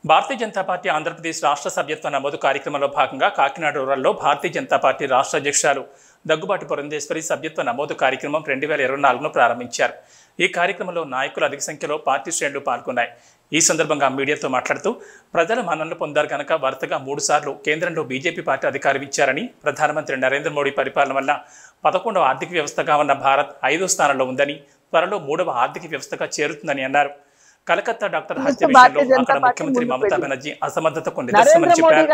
Bharatiya Janata party Andhra Pradesh రాష్ట్ర సభ్యత్వ నమోదు కార్యక్రమంలో భాగంగా కాకినాడ రూరల్లో భారతీయ జనతా పార్టీ రాష్ట్ర అధ్యక్షురాలు దగ్గుబాటి పురంధేశ్వరి సభ్యత్వ నమోదు కార్యక్రమం 2024ను ప్రారంభించారు. ఈ కార్యక్రమంలో నాయకులు అధిక సంఖ్యలో పార్టీ శ్రేణులు పాల్గొన్నాయి. ఈ సందర్భంగా మీడియాతో మాట్లాడుతూ ప్రజల మన్ననలు పొందారు కనుక వరుసగా 3 సార్లు కేంద్రంలో బీజేపీ పార్టీ అధికారం ఇచ్చారని, ప్రధానమంత్రి నరేంద్ర మోడీ పరిపాలన వల్ల 11వ ఆర్థిక వ్యవస్థగా ఉన్న భారత్ 5వ స్థానంలో ఉందని, త్వరలో 3వ ఆర్థిక వ్యవస్థగా చేరుతుందని అన్నారు. కలకత్తా డాక్టర్ హత్య విషయంలో అక్కడ ముఖ్యమంత్రి మమతా బెనర్జీ అసమర్థతకు నిదర్శనమని చెప్పారు.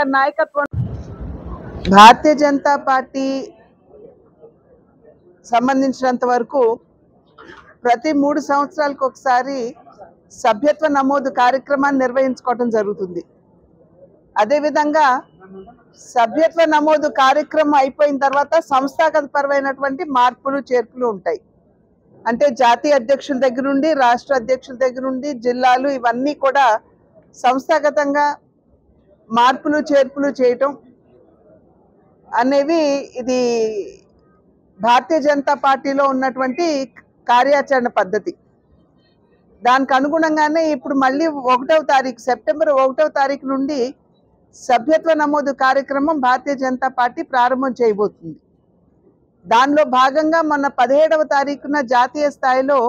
భారతీయ జనతా పార్టీ సంబంధించినంత వరకు ప్రతి 3 సంవత్సరాలకు ఒకసారి సభ్యత్వ నమోదు కార్యక్రమాన్ని నిర్వహించుకోవడం జరుగుతుంది. అదేవిధంగా సభ్యత్వ నమోదు కార్యక్రమం అయిపోయిన తర్వాత సంస్థాగతపరమైనటువంటి మార్పులు చేర్పులు ఉంటాయి. అంటే జాతీయ అధ్యక్షుల దగ్గర నుండి, రాష్ట్ర అధ్యక్షుల దగ్గర నుండి, జిల్లాలు ఇవన్నీ కూడా సంస్థాగతంగా మార్పులు చేర్పులు చేయటం అనేవి ఇది భారతీయ జనతా పార్టీలో ఉన్నటువంటి కార్యాచరణ పద్ధతి. దానికి అనుగుణంగానే ఇప్పుడు మళ్ళీ 1వ తారీఖు సెప్టెంబర్ 1వ తారీఖు నుండి సభ్యత్వ నమోదు కార్యక్రమం భారతీయ జనతా పార్టీ ప్రారంభం చేయబోతుంది. దానిలో భాగంగా మొన్న 17వ తారీఖున జాతీయ స్థాయిలో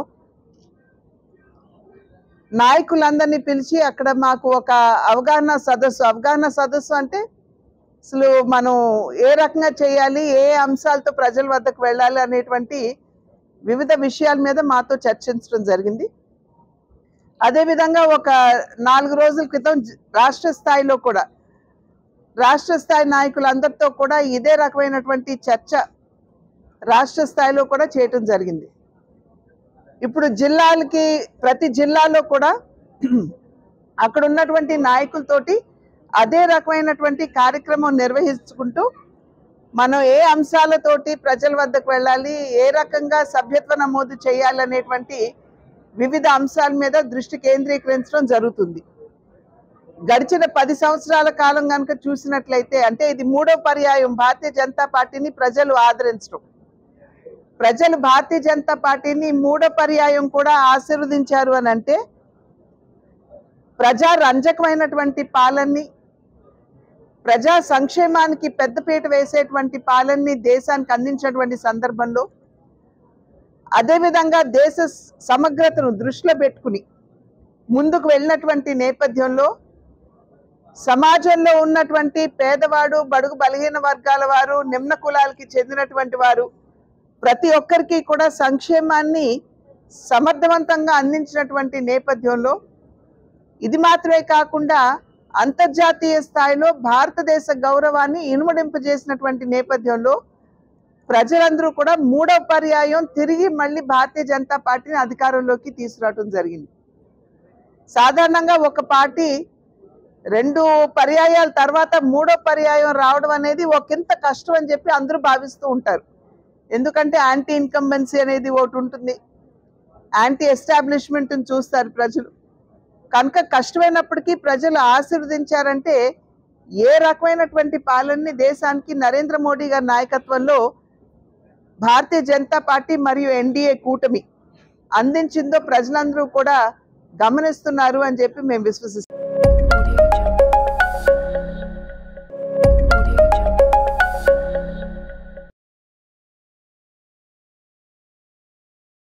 నాయకులందరినీ పిలిచి అక్కడ మాకు ఒక అవగాహన సదస్సు అంటే అసలు మనం ఏ రకంగా చేయాలి, ఏ అంశాలతో ప్రజల వద్దకు వెళ్ళాలి అనేటువంటి వివిధ విషయాల మీద మాతో చర్చించడం జరిగింది. అదేవిధంగా ఒక 4 రోజుల క్రితం రాష్ట్ర స్థాయిలో కూడా రాష్ట్ర స్థాయి నాయకులందరితో కూడా ఇదే రకమైనటువంటి చర్చ రాష్ట్ర స్థాయిలో కూడా చేయటం జరిగింది. ఇప్పుడు జిల్లాలకి ప్రతి జిల్లాలో కూడా అక్కడ ఉన్నటువంటి నాయకులతోటి అదే రకమైనటువంటి కార్యక్రమం నిర్వహించుకుంటూ మనం ఏ అంశాలతోటి ప్రజల వద్దకు వెళ్ళాలి, ఏ రకంగా సభ్యత్వ నమోదు చేయాలనేటువంటి వివిధ అంశాల మీద దృష్టి కేంద్రీకరించడం జరుగుతుంది. గడిచిన 10 సంవత్సరాల కాలం కనుక చూసినట్లయితే అంటే ఇది 3వ పర్యాయం భారతీయ జనతా పార్టీని ప్రజలు ఆదరించడం. ప్రజలు భారతీయ జనతా పార్టీని 3వ పర్యాయం కూడా ఆశీర్వదించారు అని అంటే ప్రజా రంజకమైనటువంటి పాలనని, ప్రజా సంక్షేమానికి పెద్దపీట వేసేటువంటి పాలనని దేశానికి అందించినటువంటి సందర్భంలో, అదేవిధంగా దేశ సమగ్రతను దృష్టిలో పెట్టుకుని ముందుకు వెళ్ళినటువంటి నేపథ్యంలో సమాజంలో ఉన్నటువంటి పేదవాడు, బడుగు బలహీన వర్గాల వారు, నిమ్న కులాలకి చెందినటువంటి వారు ప్రతి ఒక్కరికి కూడా సంక్షేమాన్ని సమర్థవంతంగా అందించినటువంటి నేపథ్యంలో, ఇది మాత్రమే కాకుండా అంతర్జాతీయ స్థాయిలో భారతదేశ గౌరవాన్ని ఇనుమడింపజేసినటువంటి నేపథ్యంలో ప్రజలందరూ కూడా 3వ పర్యాయం తిరిగి మళ్ళీ భారతీయ జనతా పార్టీని అధికారంలోకి తీసుకురావడం జరిగింది. సాధారణంగా ఒక పార్టీ 2 పర్యాయాల తర్వాత 3వ పర్యాయం రావడం అనేది ఒకంత కష్టం అని చెప్పి అందరూ భావిస్తూ ఉంటారు. ఎందుకంటే యాంటీ ఇన్కంబెన్సీ అనేది ఒకటి ఉంటుంది, యాంటీ ఎస్టాబ్లిష్మెంట్ చూస్తారు ప్రజలు. కనుక కష్టమైనప్పటికీ ప్రజలు ఆశీర్వదించారంటే ఏ రకమైనటువంటి పాలనని దేశానికి నరేంద్ర మోడీ గారి నాయకత్వంలో భారతీయ జనతా పార్టీ మరియు ఎన్డీఏ కూటమి అందించిందో ప్రజలందరూ కూడా గమనిస్తున్నారు అని చెప్పి మేము విశ్వసిస్తున్నాం.